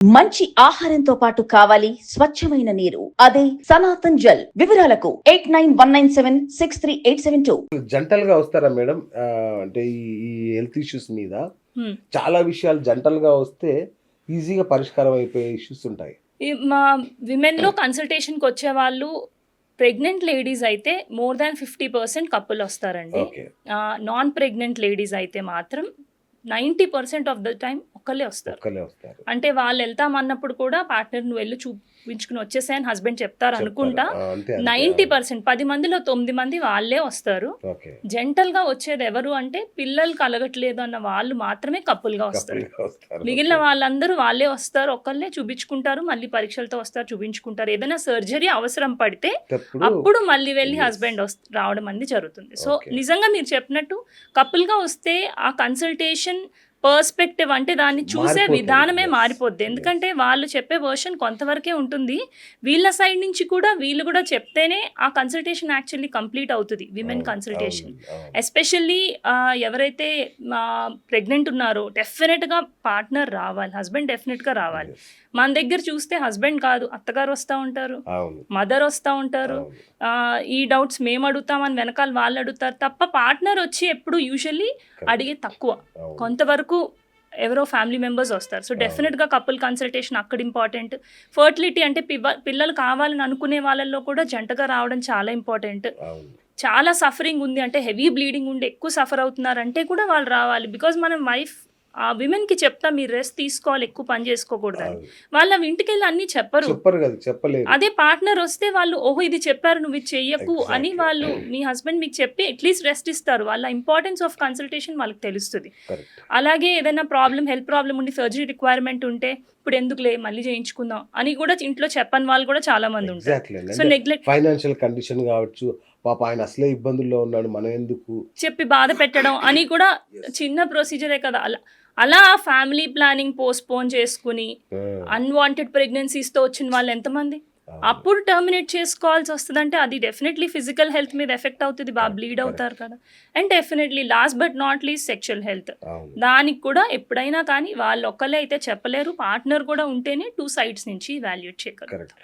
మంచి ఆహారంతో పాటు కావాలి స్వచ్ఛమైన నీరు, అదే సనాతన్ జల్. వివరాలకు 8919763872. జంటల్ గా వస్తారా మేడం? అంటే ఈ హెల్త్ ఇష్యూస్ మీద చాలా విషయాలు జంటల్ గా వస్తే ఈజీగా పరిష్కారం అయిపోయే ఇష్యూస్ ఉంటాయి. మా విమెన్లో కన్సల్టేషన్కి వచ్చే వాళ్ళు ప్రెగ్నెంట్ లేడీస్ అయితే మోర్ దాన్ 50% కప్పులు వస్తారండి. నాన్ ప్రెగ్నెంట్ లేడీస్ అయితే మాత్రం 90% ఆఫ్ ద టైం ఒక్కళ్ళే వస్తారు. అంటే వాళ్ళు వెళ్తామన్నప్పుడు కూడా పార్ట్నర్ నువ్వు వెళ్ళి చూపించుకుని వచ్చేసాయని హస్బెండ్ చెప్తారు అనుకుంటా. 90% 10 మందిలో 9 మంది వాళ్ళే వస్తారు. జెంటల్ గా వచ్చేది ఎవరు అంటే పిల్లలు కలగట్లేదు అన్న వాళ్ళు మాత్రమే కప్పులుగా వస్తారు. మిగిలిన వాళ్ళందరూ వాళ్ళే వస్తారు, ఒక్కళ్ళే చూపించుకుంటారు, మళ్ళీ పరీక్షలతో వస్తారు, చూపించుకుంటారు. ఏదైనా సర్జరీ అవసరం పడితే అప్పుడు మళ్ళీ వెళ్ళి హస్బెండ్ రావడం అనేది జరుగుతుంది. సో నిజంగా మీరు చెప్పినట్టు కప్పులుగా వస్తే ఆ కన్సల్టేషన్ పర్స్పెక్టివ్ అంటే దాన్ని చూసే విధానమే మారిపోద్ది. ఎందుకంటే వాళ్ళు చెప్పే వర్షన్ కొంతవరకే ఉంటుంది. వీళ్ళ సైడ్ నుంచి కూడా వీళ్ళు కూడా చెప్తేనే ఆ కన్సల్టేషన్ యాక్చువల్లీ కంప్లీట్ అవుతుంది. విమెన్ కన్సల్టేషన్ ఎస్పెషల్లీ ఎవరైతే ప్రెగ్నెంట్ ఉన్నారో డెఫినెట్గా పార్ట్నర్ రావాలి, హస్బెండ్ డెఫినెట్గా రావాలి. మన దగ్గర చూస్తే హస్బెండ్ కాదు అత్తగారు వస్తూ ఉంటారు, మదర్ వస్తూ ఉంటారు. ఈ డౌట్స్ మేము అడుగుతామని వెనకాల వాళ్ళు అడుగుతారు తప్ప పార్ట్నర్ వచ్చి ఎప్పుడు యూజువల్లీ అడిగే తక్కువ. కొంతవరకు ఎవరో ఫ్యామిలీ మెంబర్స్ వస్తారు. సో డెఫినెట్గా కపుల్ కన్సల్టేషన్ అక్కడ ఇంపార్టెంట్. ఫర్టిలిటీ అంటే పిల్లలు కావాలని అనుకునే వాళ్ళల్లో కూడా జంటగా రావడం చాలా ఇంపార్టెంట్. చాలా సఫరింగ్ ఉంది అంటే హెవీ బ్లీడింగ్ ఉండి ఎక్కువ సఫర్ అవుతున్నారంటే కూడా వాళ్ళు రావాలి. బికాజ్ మనం వైఫ్ ఆ విమెన్కి చెప్తా మీరు రెస్ట్ తీసుకోవాలి, ఎక్కువ పని చేసుకోకూడదు అని. వాళ్ళు అవి ఇంటికి వెళ్ళి అన్ని చెప్పరు. అదే పార్ట్నర్ వస్తే వాళ్ళు ఓహో ఇది చెప్పారు నువ్వు ఇది చెయ్యకు అని వాళ్ళు మీ హస్బెండ్ మీకు చెప్పి అట్లీస్ట్ రెస్ట్ ఇస్తారు. వాళ్ళ ఇంపార్టెన్స్ ఆఫ్ కన్సల్టేషన్ వాళ్ళకి తెలుస్తుంది. అలాగే ఏదైనా ప్రాబ్లం హెల్త్ ప్రాబ్లం ఉండి సర్జరీ రిక్వైర్మెంట్ ఉంటే ఇప్పుడు ఎందుకులే మళ్ళీ చేయించుకుందాం అని కూడా ఇంట్లో చెప్పని వాళ్ళు కూడా చాలా మంది ఉంటారు. సో నెగ్లెక్ట్, ఫైనాన్షియల్ కండిషన్ కావచ్చు, పాప ఆయన అసలే ఇబ్బందుల్లో ఉన్నాడు మనం ఎందుకు చెప్పి బాధ పెట్టడం అని కూడా చిన్న ప్రొసీజరే కదా. అలా ఫ్యామిలీ ప్లానింగ్ పోస్ట్పోన్ చేసుకుని అన్వాంటెడ్ ప్రెగ్నెన్సీస్తో వచ్చిన వాళ్ళు ఎంతమంది అప్పుడు టర్మినేట్ చేసుకోవాల్సి వస్తుందంటే అది డెఫినెట్లీ ఫిజికల్ హెల్త్ మీద ఎఫెక్ట్ అవుతుంది, బాగా బ్లీడ్ అవుతారు కదా. And definitely last but not least sexual health, దానికి కూడా ఎప్పుడైనా కానీ వాళ్ళు ఒక్కలే అయితే చెప్పలేరు, పార్ట్నర్ కూడా ఉంటేనే 2 sides నుంచి వాల్యుయేట్ చేయగలరు.